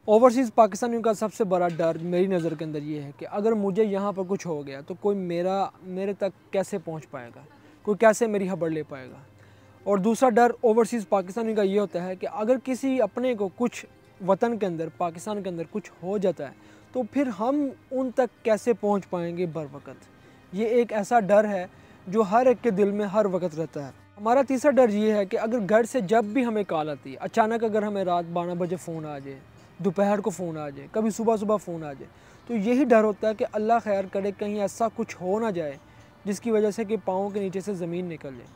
Overseas पाकिस्तानियों का सबसे बड़ा डर मेरी नज़र के अंदर ये है कि अगर मुझे यहाँ पर कुछ हो गया तो कोई मेरे तक कैसे पहुँच पाएगा, कोई कैसे मेरी खबर ले पाएगा। और दूसरा डर ओवरसीज़ पाकिस्तानियों का ये होता है कि अगर किसी अपने को कुछ वतन के अंदर, पाकिस्तान के अंदर कुछ हो जाता है तो फिर हम उन तक कैसे पहुँच पाएंगे बर वक़्त। ये एक ऐसा डर है जो हर एक के दिल में हर वक्त रहता है। हमारा तीसरा डर ये है कि अगर घर से जब भी हमें कॉल आती है, अचानक अगर हमें रात 12 बजे फ़ोन आ जाए, दोपहर को फ़ोन आ जाए, कभी सुबह सुबह फ़ोन आ जाए, तो यही डर होता है कि अल्लाह खैर करे कहीं ऐसा कुछ हो ना जाए जिसकी वजह से कि पाँव के नीचे से ज़मीन निकल जाए।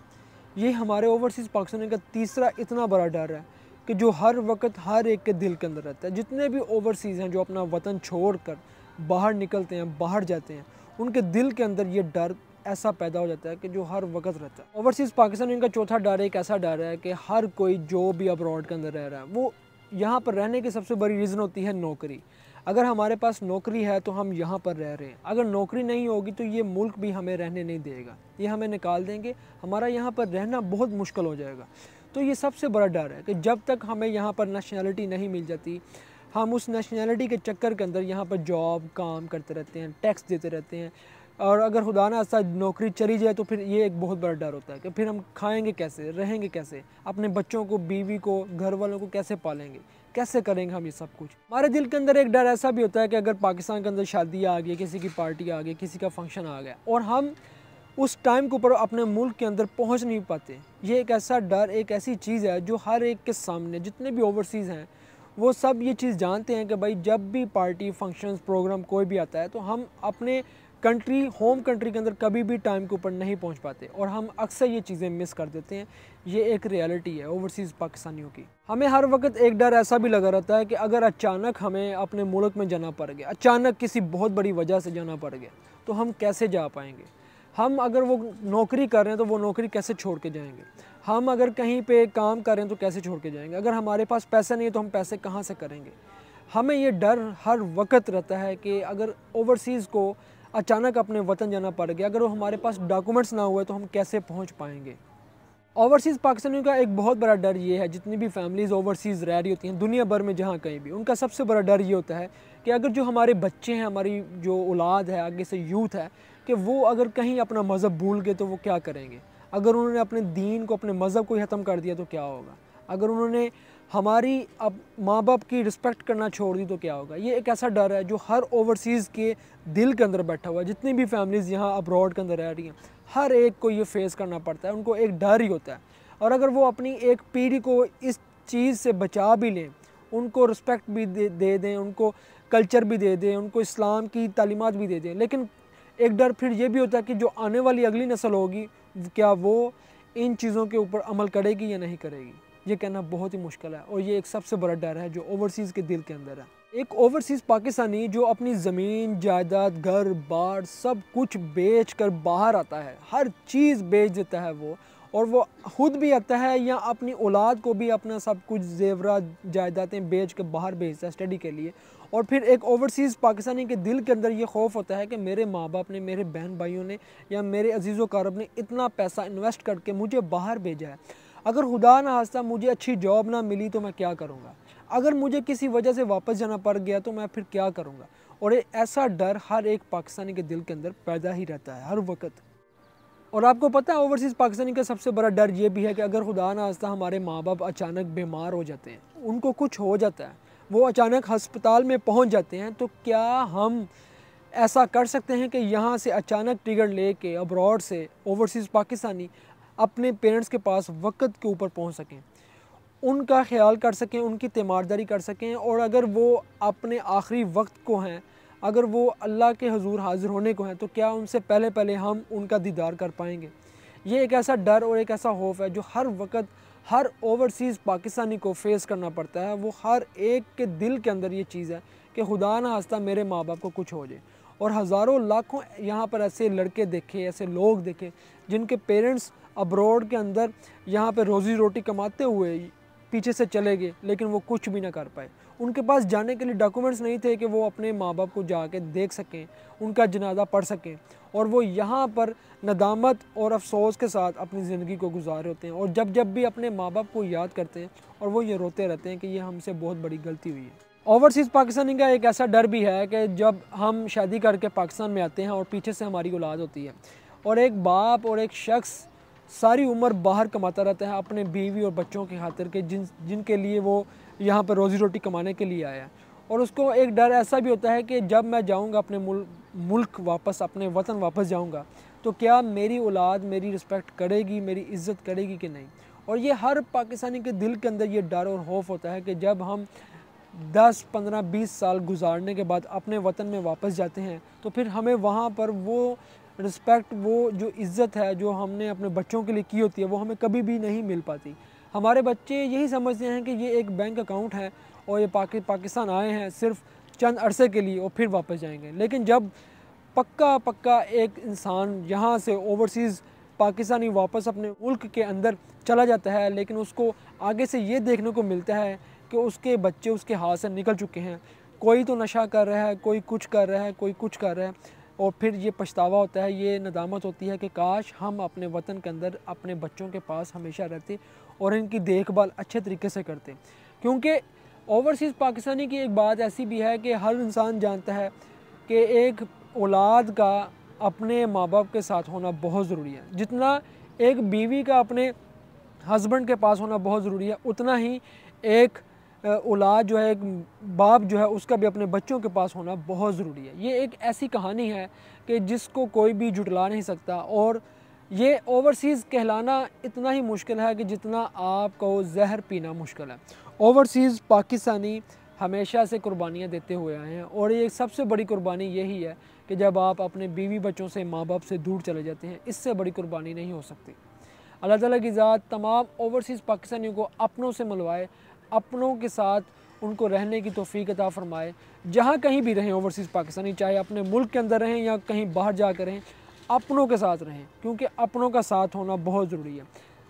ये हमारे ओवरसीज़ पाकिस्तान का तीसरा इतना बड़ा डर है कि जो हर वक्त हर एक के दिल के अंदर रहता है। जितने भी ओवरसीज़ हैं जो अपना वतन छोड़ कर बाहर निकलते हैं, बाहर जाते हैं, उनके दिल के अंदर ये डर ऐसा पैदा हो जाता है कि जो हर वक्त रहता है। ओवरसीज़ पाकिस्तान का चौथा डर एक ऐसा डर है कि हर कोई जो भी अब्रॉड के अंदर रह रहा है, वो यहाँ पर रहने की सबसे बड़ी रीज़न होती है नौकरी। अगर हमारे पास नौकरी है तो हम यहाँ पर रह रहे हैं, अगर नौकरी नहीं होगी तो ये मुल्क भी हमें रहने नहीं देगा, ये हमें निकाल देंगे, हमारा यहाँ पर रहना बहुत मुश्किल हो जाएगा। तो ये सबसे बड़ा डर है कि जब तक हमें यहाँ पर नेशनैलिटी नहीं मिल जाती, हम उस नेशनैलिटी के चक्कर के अंदर यहाँ पर जॉब काम करते रहते हैं, टैक्स देते रहते हैं, और अगर खुदा ना खास्ता नौकरी चली जाए तो फिर ये एक बहुत बड़ा डर होता है कि फिर हम खाएंगे कैसे, रहेंगे कैसे, अपने बच्चों को, बीवी को, घर वालों को कैसे पालेंगे, कैसे करेंगे हम ये सब कुछ। हमारे दिल के अंदर एक डर ऐसा भी होता है कि अगर पाकिस्तान के अंदर शादी आ गई, किसी की पार्टी आ गई, किसी का फंक्शन आ गया और हम उस टाइम के ऊपर अपने मुल्क के अंदर पहुँच नहीं पाते, ये एक ऐसा डर, एक ऐसी चीज़ है जो हर एक के सामने, जितने भी ओवरसीज़ हैं वो सब ये चीज़ जानते हैं कि भाई जब भी पार्टी, फंक्शंस, प्रोग्राम कोई भी आता है तो हम अपने कंट्री, होम कंट्री के अंदर कभी भी टाइम के ऊपर नहीं पहुंच पाते और हम अक्सर ये चीज़ें मिस कर देते हैं। ये एक रियलिटी है ओवरसीज़ पाकिस्तानियों की। हमें हर वक्त एक डर ऐसा भी लगा रहता है कि अगर अचानक हमें अपने मुल्क में जाना पड़ गया, अचानक किसी बहुत बड़ी वजह से जाना पड़ गया, तो हम कैसे जा पाएंगे। हम अगर वो नौकरी कर रहे हैं तो वो नौकरी कैसे छोड़ के जाएंगे, हम अगर कहीं पे काम कर रहे हैं तो कैसे छोड़ के जाएंगे, अगर हमारे पास पैसा नहीं है तो हम पैसे कहाँ से करेंगे। हमें ये डर हर वक्त रहता है कि अगर ओवरसीज़ को अचानक अपने वतन जाना पड़ गया, अगर वो हमारे पास डॉक्यूमेंट्स ना हुए तो हम कैसे पहुंच पाएंगे। ओवरसीज़ पाकिस्तानियों का एक बहुत बड़ा डर ये है, जितनी भी फैमिलीज़ ओवरसीज़ रह रही होती हैं दुनिया भर में जहाँ कहीं भी, उनका सबसे बड़ा डर ये होता है कि अगर जो हमारे बच्चे हैं, हमारी जो औलाद है, आगे से यूथ है, कि वो अगर कहीं अपना मज़हब भूल गए तो वो क्या करेंगे। अगर उन्होंने अपने दीन को, अपने मज़हब को ही ख़त्म कर दिया तो क्या होगा। अगर उन्होंने हमारी अब माँ बाप की रिस्पेक्ट करना छोड़ दी तो क्या होगा। ये एक ऐसा डर है जो हर ओवरसीज़ के दिल के अंदर बैठा हुआ है। जितनी भी फैमिलीज़ यहाँ अब्रॉड के अंदर रह रही हैं, हर एक को ये फेस करना पड़ता है, उनको एक डर ही होता है। और अगर वो अपनी एक पीढ़ी को इस चीज़ से बचा भी लें, उनको रिस्पेक्ट भी दे दें, उनको कल्चर भी दे दें, उनको इस्लाम की तालीमात भी दे दें, लेकिन एक डर फिर ये भी होता है कि जो आने वाली अगली नस्ल होगी, क्या वो इन चीज़ों के ऊपर अमल करेगी या नहीं करेगी। ये कहना बहुत ही मुश्किल है और ये एक सबसे बड़ा डर है जो ओवरसीज़ के दिल के अंदर है। एक ओवरसीज़ पाकिस्तानी जो अपनी ज़मीन, जायदाद, घर बार सब कुछ बेच कर बाहर आता है, हर चीज़ बेच देता है वो, और वो खुद भी आता है या अपनी औलाद को भी अपना सब कुछ ज़ेवरात, जायदादें बेच कर बाहर भेजता है स्टडी के लिए। और फिर एक ओवरसीज़ पाकिस्तानी के दिल के अंदर ये खौफ होता है कि मेरे माँ बाप ने, मेरे बहन भाइयों ने या मेरे अजीज़ व क़रीब ने इतना पैसा इन्वेस्ट करके मुझे बाहर भेजा है, अगर खुदा ना खास्ता मुझे अच्छी जॉब ना मिली तो मैं क्या करूँगा, अगर मुझे किसी वजह से वापस जाना पड़ गया तो मैं फिर क्या करूँगा। और ऐसा डर हर एक पाकिस्तानी के दिल के अंदर पैदा ही रहता है हर वक्त। और आपको पता है ओवरसीज़ पाकिस्तानी का सबसे बड़ा डर ये भी है कि अगर खुदा ना खास्ता हमारे माँ बाप अचानक बीमार हो जाते हैं, उनको कुछ हो जाता है, वो अचानक हस्पताल में पहुँच जाते हैं, तो क्या हम ऐसा कर सकते हैं कि यहाँ से अचानक टिकट ले के अब्रॉड से ओवरसीज़ पाकिस्तानी अपने पेरेंट्स के पास वक्त के ऊपर पहुँच सकें, उनका ख्याल कर सकें, उनकी तीमारदारी कर सकें, और अगर वो अपने आखिरी वक्त को हैं, अगर वो अल्लाह के हुजूर हाज़िर होने को हैं, तो क्या उनसे पहले पहले हम उनका दीदार कर पाएंगे। ये एक ऐसा डर और एक ऐसा खौफ है जो हर वक्त हर ओवरसीज़ पाकिस्तानी को फेस करना पड़ता है। वो हर एक के दिल के अंदर ये चीज़ है कि खुदा ना खास्ता मेरे माँ बाप को कुछ हो जाए। और हज़ारों लाखों यहाँ पर ऐसे लड़के देखे, ऐसे लोग देखे जिनके पेरेंट्स अब्रॉड के अंदर यहाँ पे रोज़ी रोटी कमाते हुए पीछे से चले गए, लेकिन वो कुछ भी ना कर पाए। उनके पास जाने के लिए डॉक्यूमेंट्स नहीं थे कि वो अपने माँ बाप को जाके देख सकें, उनका जनाजा पढ़ सकें, और वो यहाँ पर नदामत और अफसोस के साथ अपनी ज़िंदगी को गुजार होते हैं। और जब जब भी अपने माँ बाप को याद करते हैं और वो ये रोते रहते हैं कि ये हमसे बहुत बड़ी गलती हुई है। ओवरसीज़ पाकिस्तानी का एक ऐसा डर भी है कि जब हम शादी करके पाकिस्तान में आते हैं और पीछे से हमारी औलाद होती है और एक बाप और एक शख्स सारी उम्र बाहर कमाता रहता है अपने बीवी और बच्चों की खातिर के जिनके लिए वो यहाँ पर रोज़ी रोटी कमाने के लिए आया है, और उसको एक डर ऐसा भी होता है कि जब मैं जाऊँगा अपने मुल्क वापस, अपने वतन वापस जाऊँगा, तो क्या मेरी औलाद मेरी रिस्पेक्ट करेगी, मेरी इज़्ज़त करेगी कि नहीं। और ये हर पाकिस्तानी के दिल के अंदर ये डर और खौफ होता है कि जब हम 10, 15, 20 साल गुजारने के बाद अपने वतन में वापस जाते हैं तो फिर हमें वहाँ पर वो रिस्पेक्ट, वो जो इज़्ज़त है जो हमने अपने बच्चों के लिए की होती है, वो हमें कभी भी नहीं मिल पाती। हमारे बच्चे यही समझते हैं कि ये एक बैंक अकाउंट है और ये पाकिस्तान आए हैं सिर्फ चंद अरसे के लिए और फिर वापस जाएंगे। लेकिन जब पक्का एक इंसान यहाँ से ओवरसीज़ पाकिस्तानी वापस अपने मुल्क के अंदर चला जाता है, लेकिन उसको आगे से ये देखने को मिलता है कि उसके बच्चे उसके हाथ से निकल चुके हैं, कोई तो नशा कर रहा है, कोई कुछ कर रहा है, कोई कुछ कर रहा है, और फिर ये पछतावा होता है, ये नदामत होती है कि काश हम अपने वतन के अंदर अपने बच्चों के पास हमेशा रहते और इनकी देखभाल अच्छे तरीके से करते। क्योंकि ओवरसीज़ पाकिस्तानी की एक बात ऐसी भी है कि हर इंसान जानता है कि एक औलाद का अपने माँ बाप के साथ होना बहुत ज़रूरी है। जितना एक बीवी का अपने हस्बैंड के पास होना बहुत ज़रूरी है, उतना ही एक औलाद जो है, एक बाप जो है, उसका भी अपने बच्चों के पास होना बहुत ज़रूरी है। ये एक ऐसी कहानी है कि जिसको कोई भी जुटला नहीं सकता, और ये ओवरसीज़ कहलाना इतना ही मुश्किल है कि जितना आपको जहर पीना मुश्किल है। ओवरसीज़ पाकिस्तानी हमेशा से कुर्बानियाँ देते हुए आए हैं, और ये सबसे बड़ी कुर्बानी यही है कि जब आप अपने बीवी बच्चों से, माँ बाप से दूर चले जाते हैं, इससे बड़ी कुर्बानी नहीं हो सकती। अल्लाह ताला की ज़ात तमाम ओवरसीज़ पाकिस्तानियों को अपनों से मिलवाए, अपनों के साथ उनको रहने की तौफीक अता फ़रमाए। जहाँ कहीं भी रहें ओवरसीज़ पाकिस्तानी, चाहे अपने मुल्क के अंदर रहें या कहीं बाहर जा कर रहें, अपनों के साथ रहें, क्योंकि अपनों का साथ होना बहुत ज़रूरी है।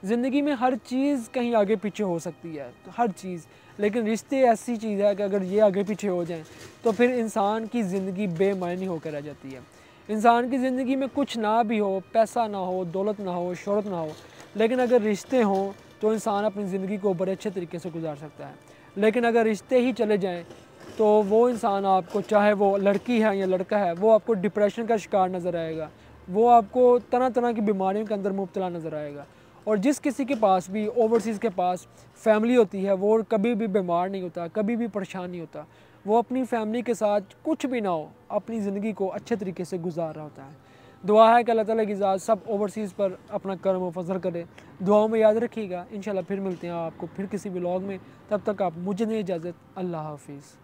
ज़िंदगी में हर चीज़ कहीं आगे पीछे हो सकती है, हर चीज़, लेकिन रिश्ते ऐसी चीज़ है कि अगर ये आगे पीछे हो जाएं तो फिर इंसान की ज़िंदगी बेमायनी होकर रह जाती है। इंसान की ज़िंदगी में कुछ ना भी हो, पैसा ना हो, दौलत ना हो, शोहरत ना हो, लेकिन अगर रिश्ते हों तो इंसान अपनी ज़िंदगी को बड़े अच्छे तरीके से गुजार सकता है। लेकिन अगर रिश्ते ही चले जाएँ तो वो इंसान आपको, चाहे वो लड़की है या लड़का है, वो आपको डिप्रेशन का शिकार नज़र आएगा, वो आपको तरह तरह की बीमारियों के अंदर मुब्तला नज़र आएगा। और जिस किसी के पास भी ओवरसीज़ के पास फैमिली होती है, वो कभी भी बीमार नहीं होता, कभी भी परेशान नहीं होता, वो अपनी फैमिली के साथ कुछ भी ना हो अपनी ज़िंदगी को अच्छे तरीके से गुजार रहा होता है। दुआ है कि अल्लाह ताला की ज़ात सब ओवरसीज़ पर अपना करम व फजल करे। दुआओं में याद रखिएगा। इंशाल्लाह फिर मिलते हैं आपको फिर किसी व्लॉग में, तब तक आप मुझे दें इजाज़त। अल्लाह हाफिज़।